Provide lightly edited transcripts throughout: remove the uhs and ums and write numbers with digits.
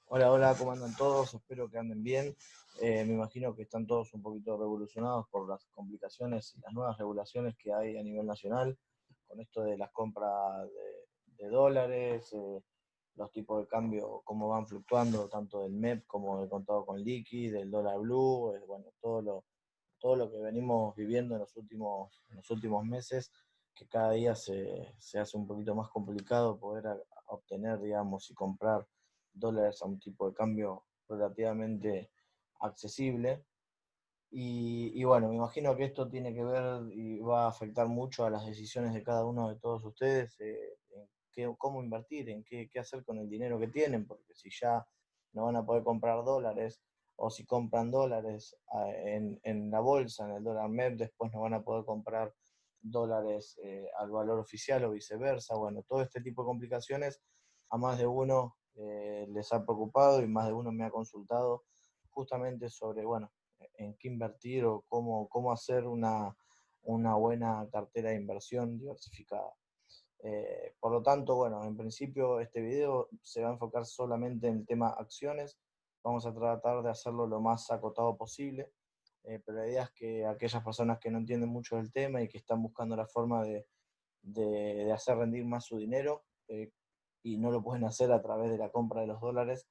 Hola, hola, ¿cómo andan todos? Espero que anden bien. Me imagino que están todos un poquito revolucionados por las complicaciones y las nuevas regulaciones que hay a nivel nacional, con esto de las compras de dólares, los tipos de cambio, cómo van fluctuando, tanto del MEP como del contado con liqui, del dólar blue, bueno, todo lo que venimos viviendo en los últimos meses, que cada día se hace un poquito más complicado poder obtener, digamos, y comprar dólares a un tipo de cambio relativamente accesible. Y bueno, me imagino que esto tiene que ver y va a afectar mucho a las decisiones de cada uno de todos ustedes, en cómo invertir, en qué hacer con el dinero que tienen, porque si ya no van a poder comprar dólares, o si compran dólares en la bolsa, en el dólar MEP, después no van a poder comprar dólares al valor oficial o viceversa. Bueno, todo este tipo de complicaciones a más de uno les ha preocupado y más de uno me ha consultado justamente sobre, bueno, en qué invertir o cómo hacer una buena cartera de inversión diversificada. Por lo tanto, bueno, en principio este video se va a enfocar solamente en el tema acciones. Vamos a tratar de hacerlo lo más acotado posible, pero la idea es que aquellas personas que no entienden mucho del tema y que están buscando la forma de hacer rendir más su dinero, y no lo pueden hacer a través de la compra de los dólares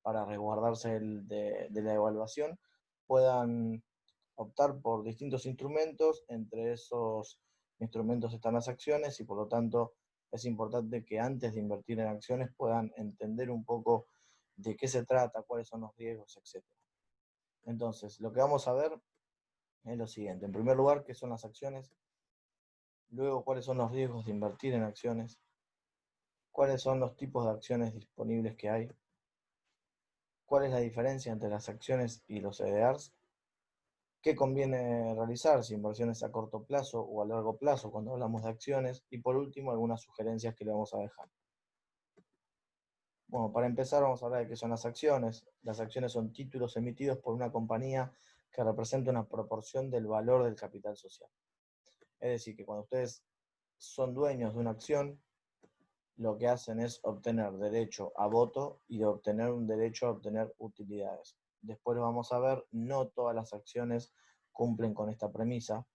para resguardarse de la evaluación, puedan optar por distintos instrumentos. Entre esos instrumentos están las acciones y por lo tanto es importante que antes de invertir en acciones puedan entender un poco de qué se trata, cuáles son los riesgos, etcétera. Entonces, lo que vamos a ver es lo siguiente. En primer lugar, qué son las acciones. Luego, cuáles son los riesgos de invertir en acciones. Cuáles son los tipos de acciones disponibles que hay. ¿Cuál es la diferencia entre las acciones y los CDRs? ¿Qué conviene realizar? Si inversiones a corto plazo o a largo plazo cuando hablamos de acciones. Y por último, algunas sugerencias que le vamos a dejar. Bueno, para empezar vamos a hablar de qué son las acciones. Las acciones son títulos emitidos por una compañía que representa una proporción del valor del capital social. Es decir, que cuando ustedes son dueños de una acción, lo que hacen es obtener derecho a voto y de obtener un derecho a obtener utilidades. Después lo vamos a ver, no todas las acciones cumplen con esta premisa,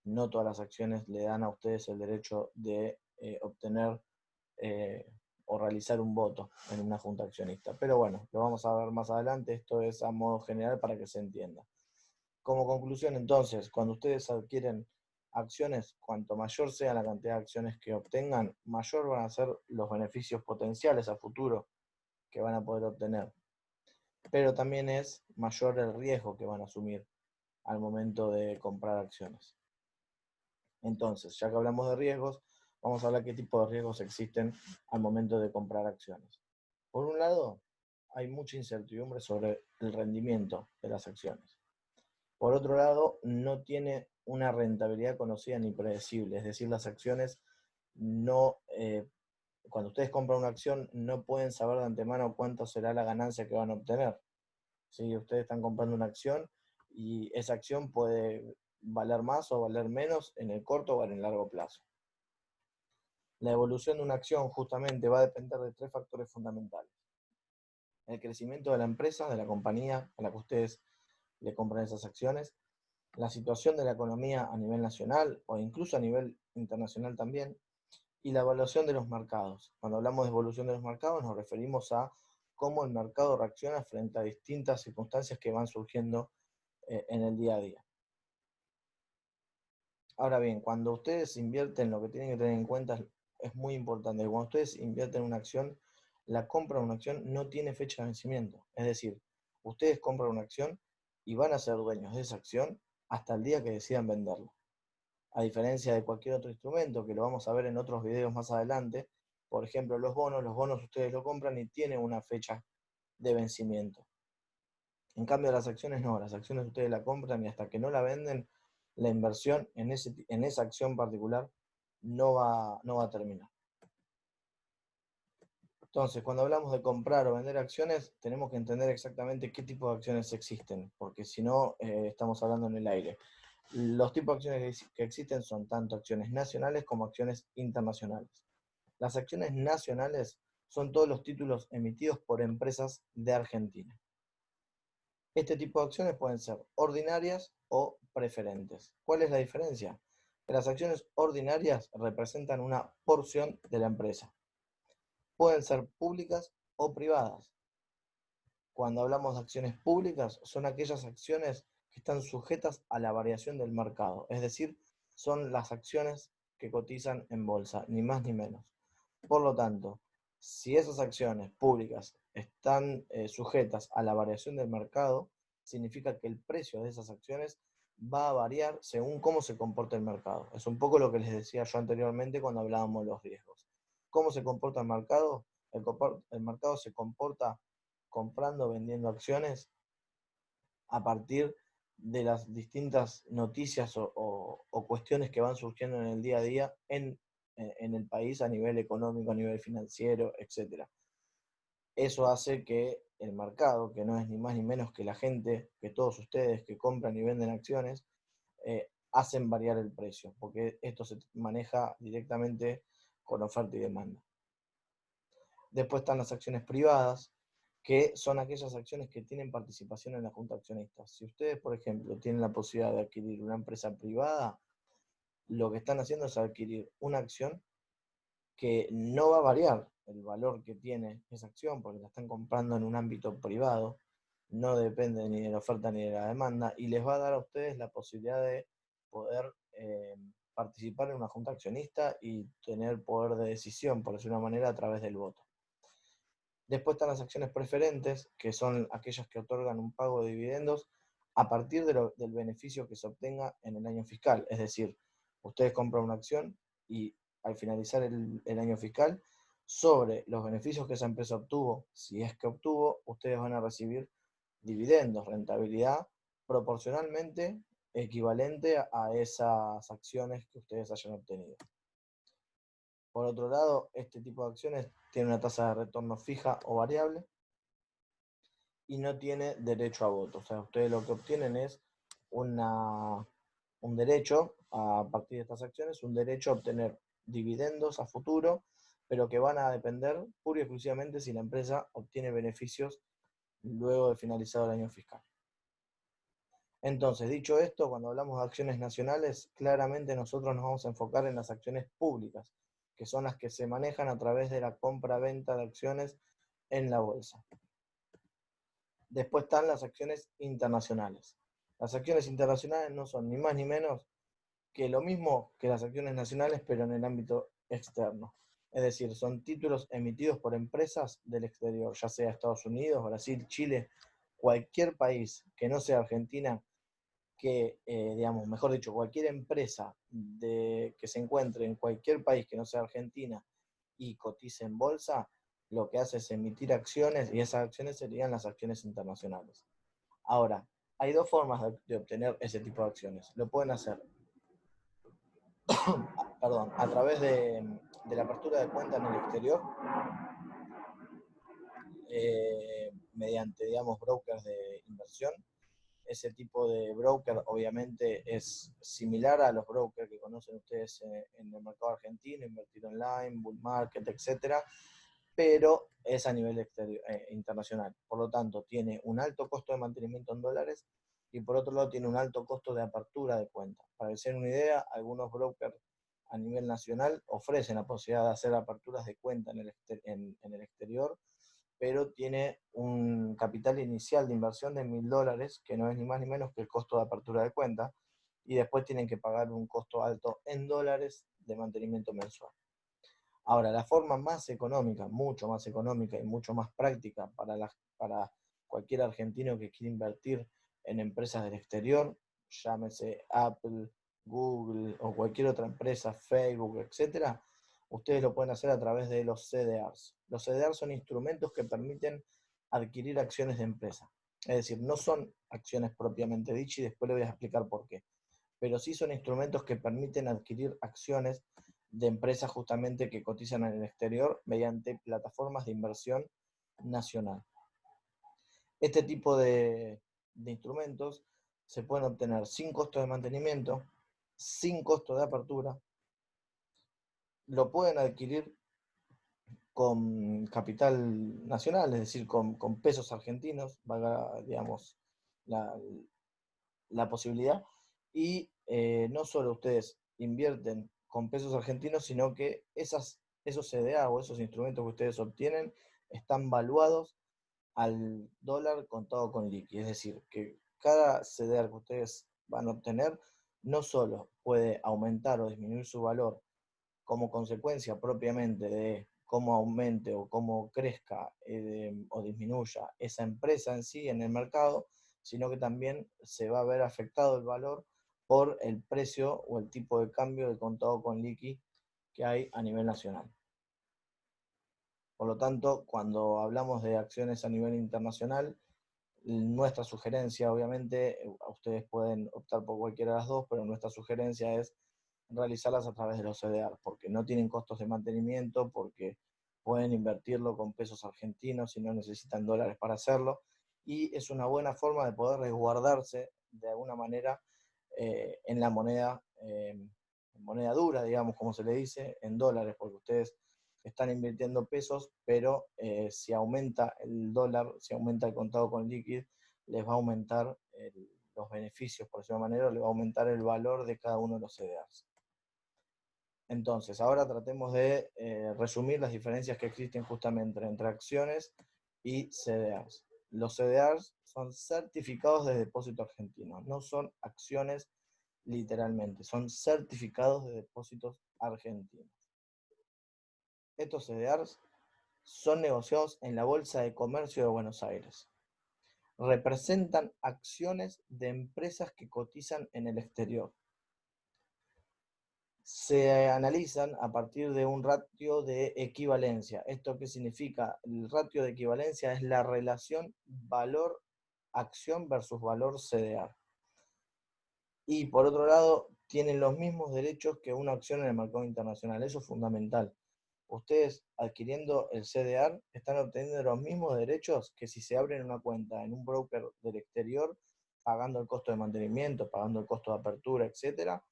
no todas las acciones le dan a ustedes el derecho de obtener eh, o realizar un voto en una junta accionista. Pero bueno, lo vamos a ver más adelante, esto es a modo general para que se entienda. Como conclusión, entonces, cuando ustedes adquieren acciones, cuanto mayor sea la cantidad de acciones que obtengan, mayor van a ser los beneficios potenciales a futuro que van a poder obtener. Pero también es mayor el riesgo que van a asumir al momento de comprar acciones. Entonces, ya que hablamos de riesgos, vamos a hablar qué tipo de riesgos existen al momento de comprar acciones. Por un lado, hay mucha incertidumbre sobre el rendimiento de las acciones. Por otro lado, no tiene una rentabilidad conocida ni predecible, es decir, las acciones no, cuando ustedes compran una acción, no pueden saber de antemano cuánto será la ganancia que van a obtener. ¿Sí? Ustedes están comprando una acción y esa acción puede valer más o valer menos en el corto o en el largo plazo. La evolución de una acción justamente va a depender de tres factores fundamentales: el crecimiento de la empresa, de la compañía a la que ustedes le compran esas acciones, la situación de la economía a nivel nacional o incluso a nivel internacional también, y la evaluación de los mercados. Cuando hablamos de evolución de los mercados nos referimos a cómo el mercado reacciona frente a distintas circunstancias que van surgiendo en el día a día. Ahora bien, cuando ustedes invierten, lo que tienen que tener en cuenta es muy importante. Cuando ustedes invierten en una acción, la compra de una acción no tiene fecha de vencimiento. Es decir, ustedes compran una acción y van a ser dueños de esa acción hasta el día que decidan venderla. A diferencia de cualquier otro instrumento, que lo vamos a ver en otros videos más adelante, por ejemplo, los bonos ustedes lo compran y tienen una fecha de vencimiento. En cambio, las acciones no, las acciones ustedes la compran y hasta que no la venden, la inversión en esa acción particular no va a terminar. Entonces, cuando hablamos de comprar o vender acciones, tenemos que entender exactamente qué tipo de acciones existen, porque si no, estamos hablando en el aire. Los tipos de acciones que existen son tanto acciones nacionales como acciones internacionales. Las acciones nacionales son todos los títulos emitidos por empresas de Argentina. Este tipo de acciones pueden ser ordinarias o preferentes. ¿Cuál es la diferencia? Que las acciones ordinarias representan una porción de la empresa. Pueden ser públicas o privadas. Cuando hablamos de acciones públicas, son aquellas acciones que están sujetas a la variación del mercado, es decir, son las acciones que cotizan en bolsa, ni más ni menos. Por lo tanto, si esas acciones públicas están sujetas a la variación del mercado, significa que el precio de esas acciones va a variar según cómo se comporta el mercado. Es un poco lo que les decía yo anteriormente cuando hablábamos de los riesgos. ¿Cómo se comporta el mercado? El mercado se comporta comprando, vendiendo acciones a partir de las distintas noticias o cuestiones que van surgiendo en el día a día en el país a nivel económico, a nivel financiero, etc. Eso hace que el mercado, que no es ni más ni menos que la gente, que todos ustedes que compran y venden acciones, hacen variar el precio, porque esto se maneja directamente con oferta y demanda. Después están las acciones privadas, que son aquellas acciones que tienen participación en la junta de accionistas. Si ustedes, por ejemplo, tienen la posibilidad de adquirir una empresa privada, lo que están haciendo es adquirir una acción que no va a variar el valor que tiene esa acción, porque la están comprando en un ámbito privado, no depende ni de la oferta ni de la demanda, y les va a dar a ustedes la posibilidad de poder participar en una junta accionista y tener poder de decisión, por decirlo de una manera, a través del voto. Después están las acciones preferentes, que son aquellas que otorgan un pago de dividendos a partir del beneficio que se obtenga en el año fiscal. Es decir, ustedes compran una acción y al finalizar el año fiscal, sobre los beneficios que esa empresa obtuvo, si es que obtuvo, ustedes van a recibir dividendos, rentabilidad proporcionalmente equivalente a esas acciones que ustedes hayan obtenido. Por otro lado, este tipo de acciones tiene una tasa de retorno fija o variable y no tiene derecho a voto. O sea, ustedes lo que obtienen es un derecho, a partir de estas acciones, un derecho a obtener dividendos a futuro, pero que van a depender pura y exclusivamente si la empresa obtiene beneficios luego de finalizado el año fiscal. Entonces, dicho esto, cuando hablamos de acciones nacionales, claramente nosotros nos vamos a enfocar en las acciones públicas, que son las que se manejan a través de la compra-venta de acciones en la bolsa. Después están las acciones internacionales. Las acciones internacionales no son ni más ni menos que lo mismo que las acciones nacionales, pero en el ámbito externo. Es decir, son títulos emitidos por empresas del exterior, ya sea Estados Unidos, Brasil, Chile, cualquier país que no sea Argentina, que, digamos, mejor dicho, cualquier empresa que se encuentre en cualquier país que no sea Argentina y cotice en bolsa, lo que hace es emitir acciones y esas acciones serían las acciones internacionales. Ahora, hay dos formas de obtener ese tipo de acciones. Lo pueden hacer, perdón, a través de la apertura de cuenta en el exterior, mediante, digamos, brokers de inversión. Ese tipo de broker obviamente es similar a los brokers que conocen ustedes en el mercado argentino, Invertir Online, Bull Market, etcétera, pero es a nivel internacional. Por lo tanto, tiene un alto costo de mantenimiento en dólares y por otro lado tiene un alto costo de apertura de cuenta. Para que se den una idea, algunos brokers a nivel nacional ofrecen la posibilidad de hacer aperturas de cuenta en el exterior, pero tiene un capital inicial de inversión de $1.000, que no es ni más ni menos que el costo de apertura de cuenta, y después tienen que pagar un costo alto en dólares de mantenimiento mensual. Ahora, la forma más económica, mucho más económica y mucho más práctica para cualquier argentino que quiera invertir en empresas del exterior, llámese Apple, Google o cualquier otra empresa, Facebook, etcétera, ustedes lo pueden hacer a través de los CDRs. Los CDRs son instrumentos que permiten adquirir acciones de empresa. Es decir, no son acciones propiamente dichas y después les voy a explicar por qué. Pero sí son instrumentos que permiten adquirir acciones de empresas justamente que cotizan en el exterior mediante plataformas de inversión nacional. Este tipo de instrumentos se pueden obtener sin costo de mantenimiento, sin costo de apertura, lo pueden adquirir con capital nacional, es decir, con pesos argentinos, valga, digamos, la, la posibilidad, y no solo ustedes invierten con pesos argentinos, sino que esos CDA o esos instrumentos que ustedes obtienen están valuados al dólar contado con liqui. Es decir, que cada CDR que ustedes van a obtener no solo puede aumentar o disminuir su valor como consecuencia propiamente de cómo aumente o cómo crezca o disminuya esa empresa en sí en el mercado, sino que también se va a ver afectado el valor por el precio o el tipo de cambio de contado con liqui que hay a nivel nacional. Por lo tanto, cuando hablamos de acciones a nivel internacional, nuestra sugerencia, obviamente, ustedes pueden optar por cualquiera de las dos, pero nuestra sugerencia es realizarlas a través de los CDR, porque no tienen costos de mantenimiento, porque pueden invertirlo con pesos argentinos y no necesitan dólares para hacerlo, y es una buena forma de poder resguardarse de alguna manera en la moneda dura, digamos, como se le dice, en dólares, porque ustedes están invirtiendo pesos, pero si aumenta el dólar, si aumenta el contado con liquid, les va a aumentar los beneficios, por decirlo de manera, les va a aumentar el valor de cada uno de los CDRs. Entonces, ahora tratemos de resumir las diferencias que existen justamente entre acciones y CDRs. Los CDRs son certificados de depósito argentino, no son acciones literalmente, son certificados de depósitos argentinos. Estos CDRs son negociados en la Bolsa de Comercio de Buenos Aires. Representan acciones de empresas que cotizan en el exterior. Se analizan a partir de un ratio de equivalencia. ¿Esto qué significa? El ratio de equivalencia es la relación valor-acción versus valor CDR. Y por otro lado, tienen los mismos derechos que una acción en el mercado internacional. Eso es fundamental. Ustedes adquiriendo el CDR están obteniendo los mismos derechos que si se abren una cuenta en un broker del exterior, pagando el costo de mantenimiento, pagando el costo de apertura, etcétera,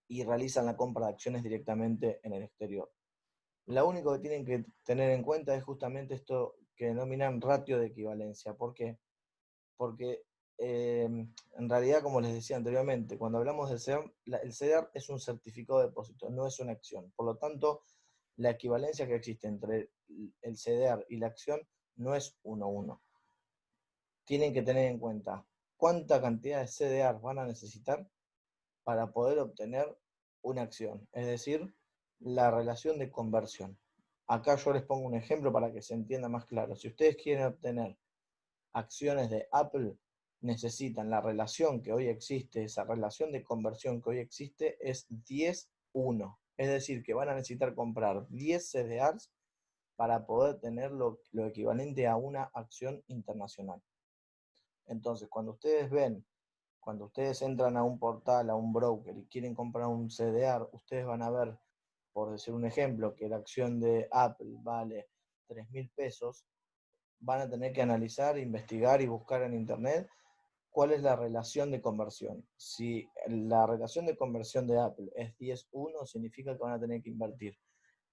y realizan la compra de acciones directamente en el exterior. Lo único que tienen que tener en cuenta es justamente esto que denominan ratio de equivalencia. ¿Por qué? Porque en realidad, como les decía anteriormente, cuando hablamos del CDR, el CDR es un certificado de depósito, no es una acción. Por lo tanto, la equivalencia que existe entre el CDR y la acción no es 1-1. Tienen que tener en cuenta cuánta cantidad de CDR van a necesitar para poder obtener una acción, es decir, la relación de conversión. Acá yo les pongo un ejemplo para que se entienda más claro. Si ustedes quieren obtener acciones de Apple, necesitan la relación que hoy existe, esa relación de conversión que hoy existe es 10-1. Es decir, que van a necesitar comprar 10 CDRs para poder tener lo equivalente a una acción internacional. Entonces, cuando ustedes entran a un portal, a un broker y quieren comprar un CDR, ustedes van a ver, por decir un ejemplo, que la acción de Apple vale 3.000 pesos, van a tener que analizar, investigar y buscar en internet cuál es la relación de conversión. Si la relación de conversión de Apple es 10-1, significa que van a tener que invertir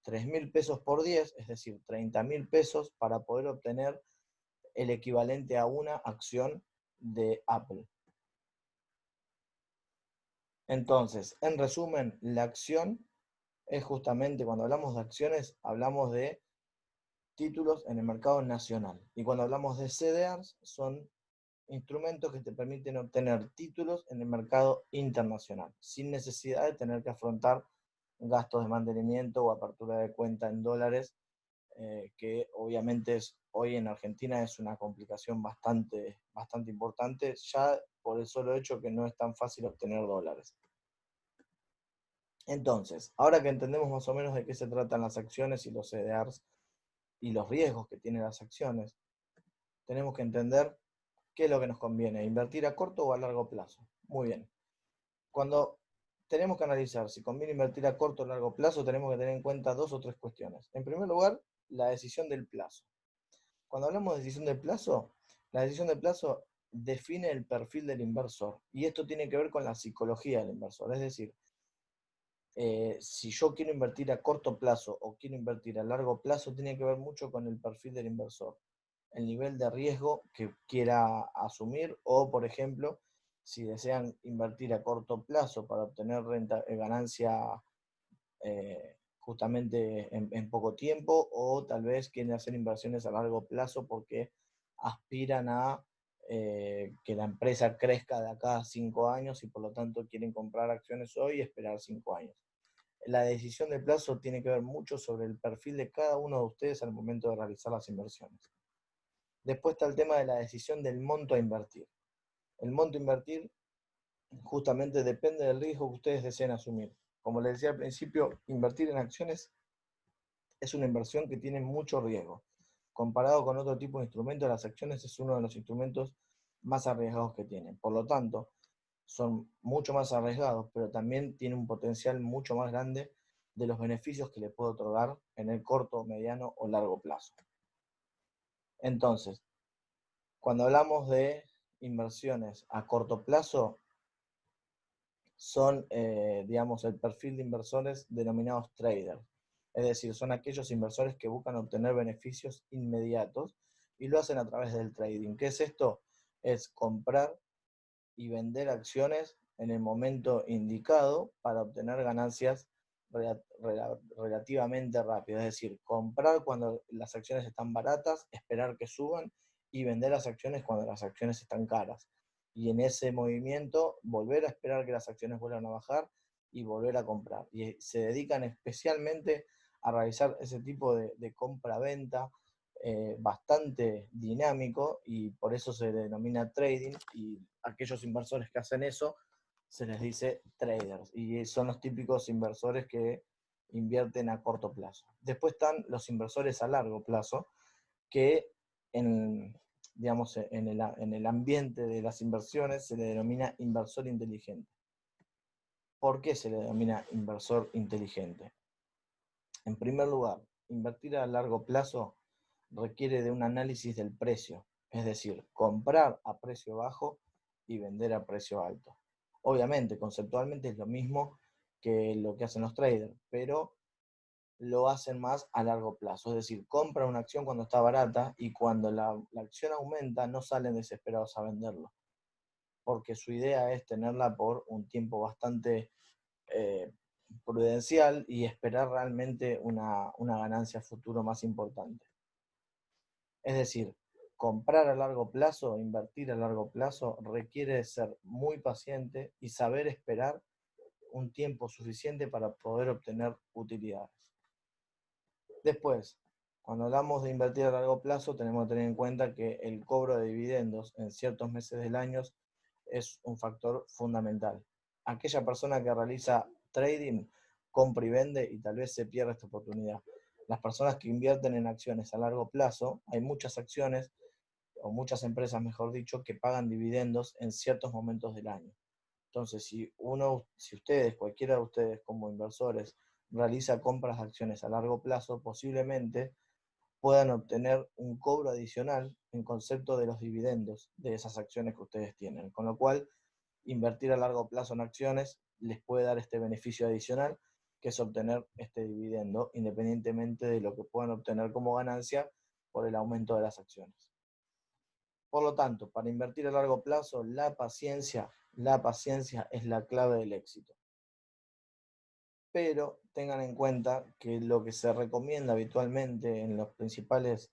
3.000 pesos por 10, es decir, 30.000 pesos para poder obtener el equivalente a una acción de Apple. Entonces, en resumen, la acción es justamente, cuando hablamos de acciones, hablamos de títulos en el mercado nacional. Y cuando hablamos de CDRs, son instrumentos que te permiten obtener títulos en el mercado internacional, sin necesidad de tener que afrontar gastos de mantenimiento o apertura de cuenta en dólares, que obviamente hoy en Argentina es una complicación bastante importante, ya por el solo hecho que no es tan fácil obtener dólares. Entonces, ahora que entendemos más o menos de qué se tratan las acciones y los CDRs y los riesgos que tienen las acciones, tenemos que entender qué es lo que nos conviene, invertir a corto o a largo plazo. Muy bien. Cuando tenemos que analizar si conviene invertir a corto o largo plazo, tenemos que tener en cuenta 2 o 3 cuestiones. En primer lugar, la decisión del plazo. Cuando hablamos de decisión de plazo, la decisión de plazo define el perfil del inversor. Y esto tiene que ver con la psicología del inversor. Es decir, Si yo quiero invertir a corto plazo o quiero invertir a largo plazo, tiene que ver mucho con el perfil del inversor, el nivel de riesgo que quiera asumir o, por ejemplo, si desean invertir a corto plazo para obtener ganancia justamente en poco tiempo, o tal vez quieren hacer inversiones a largo plazo porque aspiran a que la empresa crezca de acá a 5 años y por lo tanto quieren comprar acciones hoy y esperar 5 años. La decisión de plazo tiene que ver mucho sobre el perfil de cada uno de ustedes al momento de realizar las inversiones. Después está el tema de la decisión del monto a invertir. El monto a invertir justamente depende del riesgo que ustedes deseen asumir. Como les decía al principio, invertir en acciones es una inversión que tiene mucho riesgo. Comparado con otro tipo de instrumentos, las acciones es uno de los instrumentos más arriesgados que tienen. Por lo tanto, son mucho más arriesgados, pero también tienen un potencial mucho más grande de los beneficios que le puede otorgar en el corto, mediano o largo plazo. Entonces, cuando hablamos de inversiones a corto plazo, son, digamos, el perfil de inversores denominados traders. Es decir, son aquellos inversores que buscan obtener beneficios inmediatos y lo hacen a través del trading. ¿Qué es esto? Es comprar y vender acciones en el momento indicado para obtener ganancias relativamente rápidas. Es decir, comprar cuando las acciones están baratas, esperar que suban y vender las acciones cuando las acciones están caras. Y en ese movimiento volver a esperar que las acciones vuelvan a bajar y volver a comprar. Y se dedican especialmente a realizar ese tipo de compra-venta bastante dinámico y por eso se denomina trading, y aquellos inversores que hacen eso se les dice traders y son los típicos inversores que invierten a corto plazo. Después están los inversores a largo plazo que en, digamos, en el ambiente de las inversiones se le denomina inversor inteligente. ¿Por qué se le denomina inversor inteligente? En primer lugar, invertir a largo plazo requiere de un análisis del precio, es decir, comprar a precio bajo y vender a precio alto. Obviamente, conceptualmente es lo mismo que lo que hacen los traders, pero lo hacen más a largo plazo, es decir, compran una acción cuando está barata y cuando la acción aumenta no salen desesperados a venderlo, porque su idea es tenerla por un tiempo bastante prudencial y esperar realmente una ganancia futuro más importante. Es decir, comprar a largo plazo, invertir a largo plazo, requiere ser muy paciente y saber esperar un tiempo suficiente para poder obtener utilidades. Después, cuando hablamos de invertir a largo plazo, tenemos que tener en cuenta que el cobro de dividendos en ciertos meses del año es un factor fundamental. Aquella persona que realiza trading compra y vende y tal vez se pierda esta oportunidad. Las personas que invierten en acciones a largo plazo, hay muchas acciones o muchas empresas, mejor dicho, que pagan dividendos en ciertos momentos del año. Entonces, si ustedes, cualquiera de ustedes como inversores, realiza compras de acciones a largo plazo, posiblemente puedan obtener un cobro adicional en concepto de los dividendos de esas acciones que ustedes tienen. Con lo cual, invertir a largo plazo en acciones les puede dar este beneficio adicional, que es obtener este dividendo, independientemente de lo que puedan obtener como ganancia por el aumento de las acciones. Por lo tanto, para invertir a largo plazo, la paciencia es la clave del éxito. Pero tengan en cuenta que lo que se recomienda habitualmente en los principales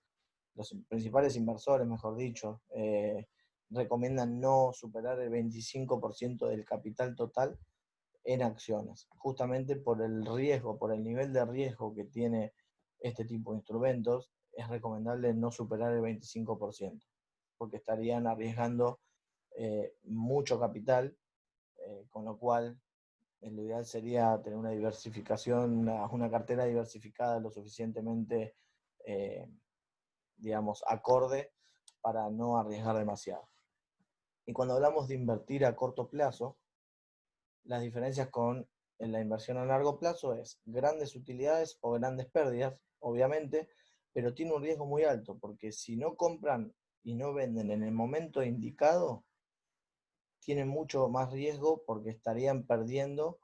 inversores, mejor dicho, recomiendan no superar el 25% del capital total en acciones, justamente por el riesgo, por el nivel de riesgo que tiene este tipo de instrumentos. Es recomendable no superar el 25%, porque estarían arriesgando mucho capital, con lo cual lo ideal sería tener una diversificación, una cartera diversificada lo suficientemente, digamos, acorde para no arriesgar demasiado. Y cuando hablamos de invertir a corto plazo, las diferencias con la inversión a largo plazo es grandes utilidades o grandes pérdidas, obviamente, pero tiene un riesgo muy alto, porque si no compran y no venden en el momento indicado, tienen mucho más riesgo porque estarían perdiendo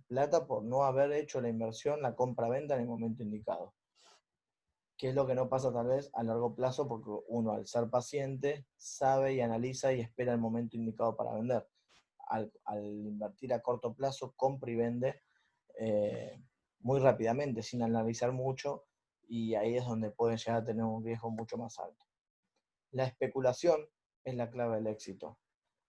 plata por no haber hecho la inversión, la compra-venta en el momento indicado. ¿Qué es lo que no pasa tal vez a largo plazo? Porque uno, al ser paciente, sabe y analiza y espera el momento indicado para vender. Al invertir a corto plazo, compra y vende muy rápidamente, sin analizar mucho, y ahí es donde pueden llegar a tener un riesgo mucho más alto. La especulación es la clave del éxito,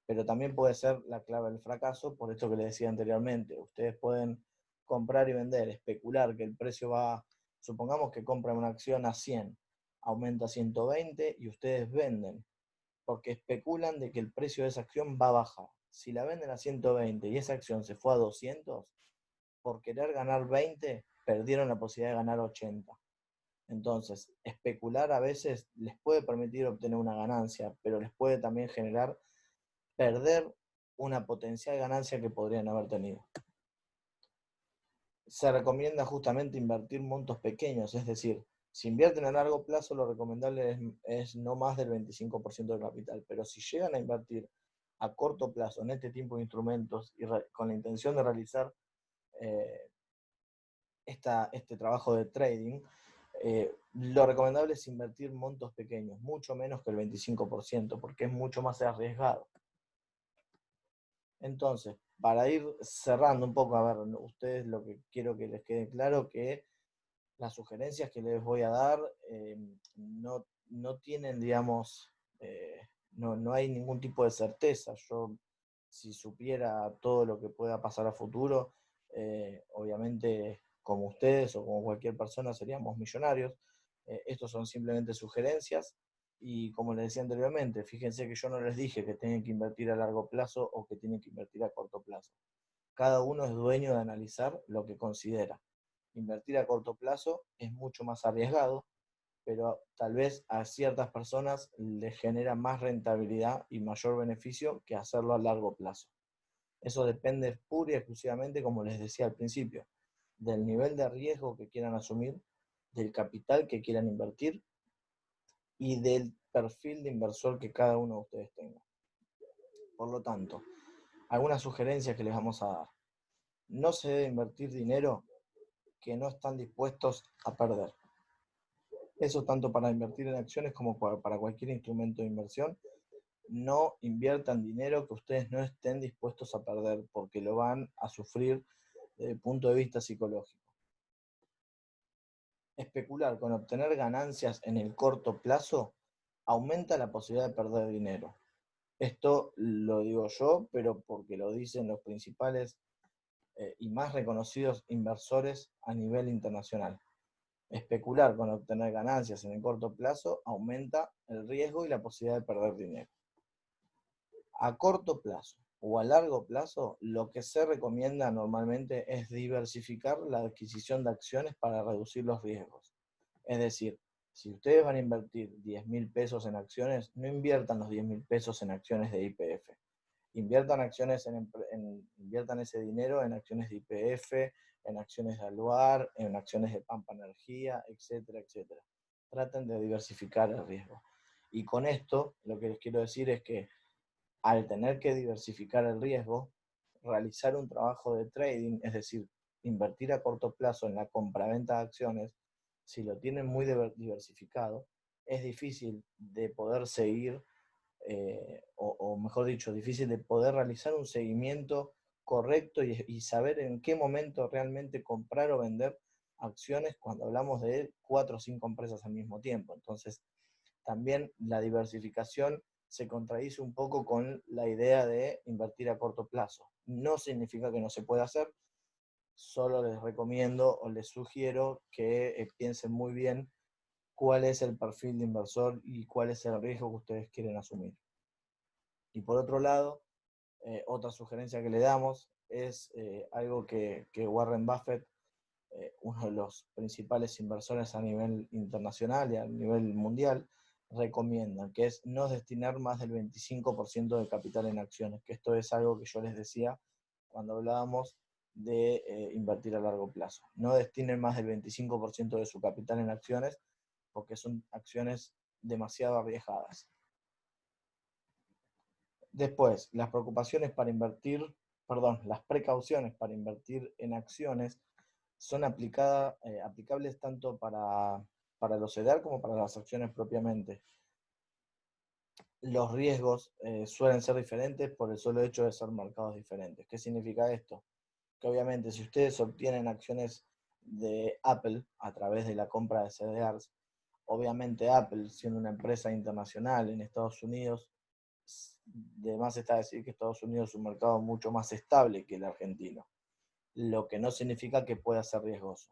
pero también puede ser la clave del fracaso, por esto que les decía anteriormente. Ustedes pueden comprar y vender, especular que el precio va, supongamos que compran una acción a 100, aumenta a 120 y ustedes venden, porque especulan de que el precio de esa acción va a bajar. Si la venden a 120 y esa acción se fue a 200, por querer ganar 20, perdieron la posibilidad de ganar 80. Entonces, especular a veces les puede permitir obtener una ganancia, pero les puede también generar perder una potencial ganancia que podrían haber tenido. Se recomienda justamente invertir montos pequeños, es decir, si invierten a largo plazo, lo recomendable es no más del 25% del capital, pero si llegan a invertir a corto plazo en este tipo de instrumentos y con la intención de realizar eh, este trabajo de trading, lo recomendable es invertir montos pequeños, mucho menos que el 25%, porque es mucho más arriesgado. Entonces, para ir cerrando un poco, a ver, ustedes lo que quiero que les quede claro, que las sugerencias que les voy a dar no tienen, digamos, no hay ningún tipo de certeza. Yo, si supiera todo lo que pueda pasar a futuro, obviamente, como ustedes o como cualquier persona, seríamos millonarios. Estos son simplemente sugerencias. Y como les decía anteriormente, fíjense que yo no les dije que tienen que invertir a largo plazo o que tienen que invertir a corto plazo. Cada uno es dueño de analizar lo que considera. Invertir a corto plazo es mucho más arriesgado, pero tal vez a ciertas personas les genera más rentabilidad y mayor beneficio que hacerlo a largo plazo. Eso depende pura y exclusivamente, como les decía al principio, del nivel de riesgo que quieran asumir, del capital que quieran invertir y del perfil de inversor que cada uno de ustedes tenga. Por lo tanto, algunas sugerencias que les vamos a dar. No se debe invertir dinero que no están dispuestos a perder. Eso tanto para invertir en acciones como para cualquier instrumento de inversión. No inviertan dinero que ustedes no estén dispuestos a perder, porque lo van a sufrir desde el punto de vista psicológico. Especular con obtener ganancias en el corto plazo aumenta la posibilidad de perder dinero. Esto lo digo yo, pero porque lo dicen los principales y más reconocidos inversores a nivel internacional. Especular con obtener ganancias en el corto plazo aumenta el riesgo y la posibilidad de perder dinero. A corto plazo o a largo plazo, lo que se recomienda normalmente es diversificar la adquisición de acciones para reducir los riesgos. Es decir, si ustedes van a invertir 10.000 pesos en acciones, no inviertan los 10.000 pesos en acciones de YPF. Inviertan inviertan ese dinero en acciones de YPF, en acciones de Aluar, en acciones de Pampa Energía, etcétera, etcétera. Traten de diversificar el riesgo. Y con esto, lo que les quiero decir es que al tener que diversificar el riesgo, realizar un trabajo de trading, es decir, invertir a corto plazo en la compraventa de acciones, si lo tienen muy diversificado, es difícil de poder seguir, o mejor dicho, difícil de poder realizar un seguimiento correcto y saber en qué momento realmente comprar o vender acciones cuando hablamos de 4 o 5 empresas al mismo tiempo. Entonces, también la diversificación se contradice un poco con la idea de invertir a corto plazo. No significa que no se pueda hacer, solo les recomiendo o les sugiero que piensen muy bien cuál es el perfil de inversor y cuál es el riesgo que ustedes quieren asumir. Y por otro lado, otra sugerencia que le damos es algo que Warren Buffett, uno de los principales inversores a nivel internacional y a nivel mundial, recomiendan, que es no destinar más del 25% del capital en acciones, que esto es algo que yo les decía cuando hablábamos de invertir a largo plazo. No destinen más del 25% de su capital en acciones, porque son acciones demasiado arriesgadas. Después, las preocupaciones para invertir las precauciones para invertir en acciones son aplicables tanto para los CEDAR como para las acciones propiamente. Los riesgos suelen ser diferentes por el solo hecho de ser mercados diferentes. ¿Qué significa esto? Que obviamente si ustedes obtienen acciones de Apple a través de la compra de CDRs, obviamente Apple, siendo una empresa internacional en Estados Unidos, de más está decir que Estados Unidos es un mercado mucho más estable que el argentino, lo que no significa que pueda ser riesgoso.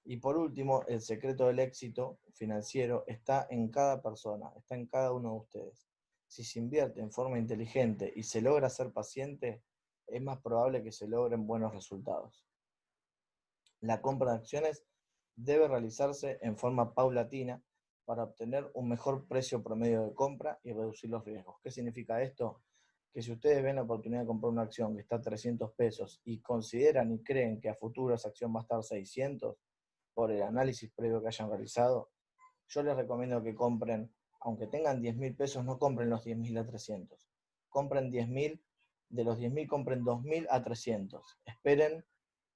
Y por último, el secreto del éxito financiero está en cada persona, está en cada uno de ustedes. Si se invierte en forma inteligente y se logra ser paciente, es más probable que se logren buenos resultados. La compra de acciones debe realizarse en forma paulatina para obtener un mejor precio promedio de compra y reducir los riesgos. ¿Qué significa esto? Que si ustedes ven la oportunidad de comprar una acción que está a 300 pesos y consideran y creen que a futuro esa acción va a estar 600, por el análisis previo que hayan realizado, yo les recomiendo que compren, aunque tengan 10.000 pesos, no compren los 10.000 a 300. Compren 10.000, de los 10.000 compren 2.000 a 300. Esperen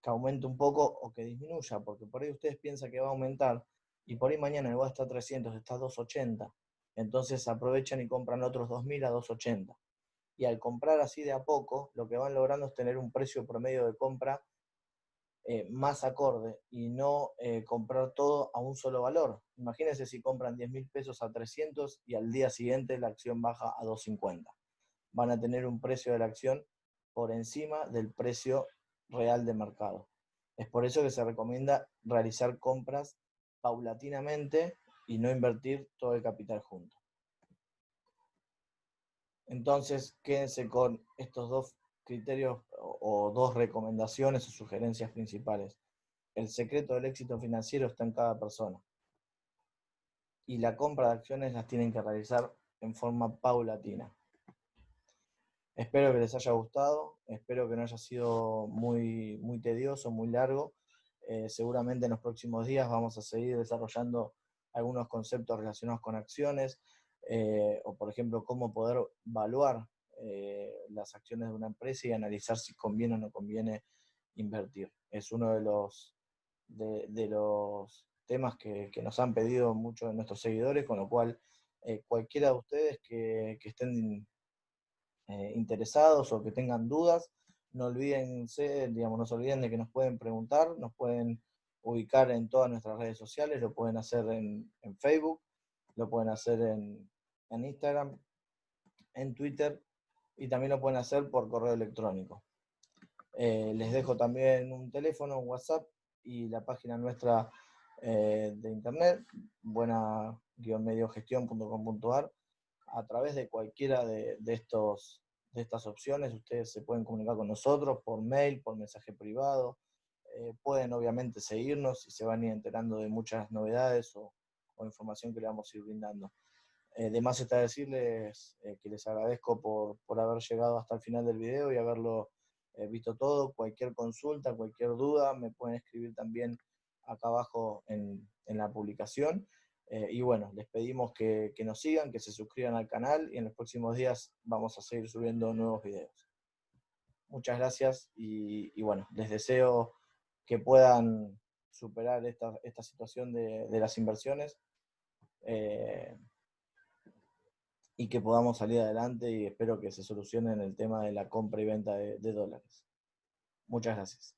que aumente un poco o que disminuya, porque por ahí ustedes piensan que va a aumentar y por ahí mañana el va a estar 300, está a 280. Entonces aprovechan y compran otros 2.000 a 280. Y al comprar así de a poco, lo que van logrando es tener un precio promedio de compra más acorde y no comprar todo a un solo valor. Imagínense si compran 10.000 pesos a 300 y al día siguiente la acción baja a 250. Van a tener un precio de la acción por encima del precio real de mercado. Es por eso que se recomienda realizar compras paulatinamente y no invertir todo el capital junto. Entonces, quédense con estos dos criterios o dos recomendaciones o sugerencias principales. El secreto del éxito financiero está en cada persona. Y la compra de acciones las tienen que realizar en forma paulatina. Espero que les haya gustado, espero que no haya sido muy, muy tedioso, muy largo. Seguramente en los próximos días vamos a seguir desarrollando algunos conceptos relacionados con acciones, o por ejemplo, cómo poder evaluar las acciones de una empresa y analizar si conviene o no conviene invertir. Es uno de los temas que nos han pedido muchos de nuestros seguidores, con lo cual cualquiera de ustedes que estén interesados o que tengan dudas, no no se olviden de que nos pueden preguntar, nos pueden ubicar en todas nuestras redes sociales, lo pueden hacer en Facebook, lo pueden hacer en Instagram, en Twitter y también lo pueden hacer por correo electrónico. Les dejo también un teléfono, un WhatsApp y la página nuestra de internet, buena-mediogestión.com.ar. A través de cualquiera de estas opciones, ustedes se pueden comunicar con nosotros por mail, por mensaje privado. Pueden obviamente seguirnos y se van a ir enterando de muchas novedades o información que le vamos a ir brindando. De más está decirles que les agradezco por haber llegado hasta el final del video y haberlo visto todo. Cualquier consulta, cualquier duda, me pueden escribir también acá abajo en la publicación. Y bueno, les pedimos que nos sigan, que se suscriban al canal y en los próximos días vamos a seguir subiendo nuevos videos. Muchas gracias y bueno, les deseo que puedan superar esta situación de las inversiones y que podamos salir adelante y espero que se solucione el tema de la compra y venta de dólares. Muchas gracias.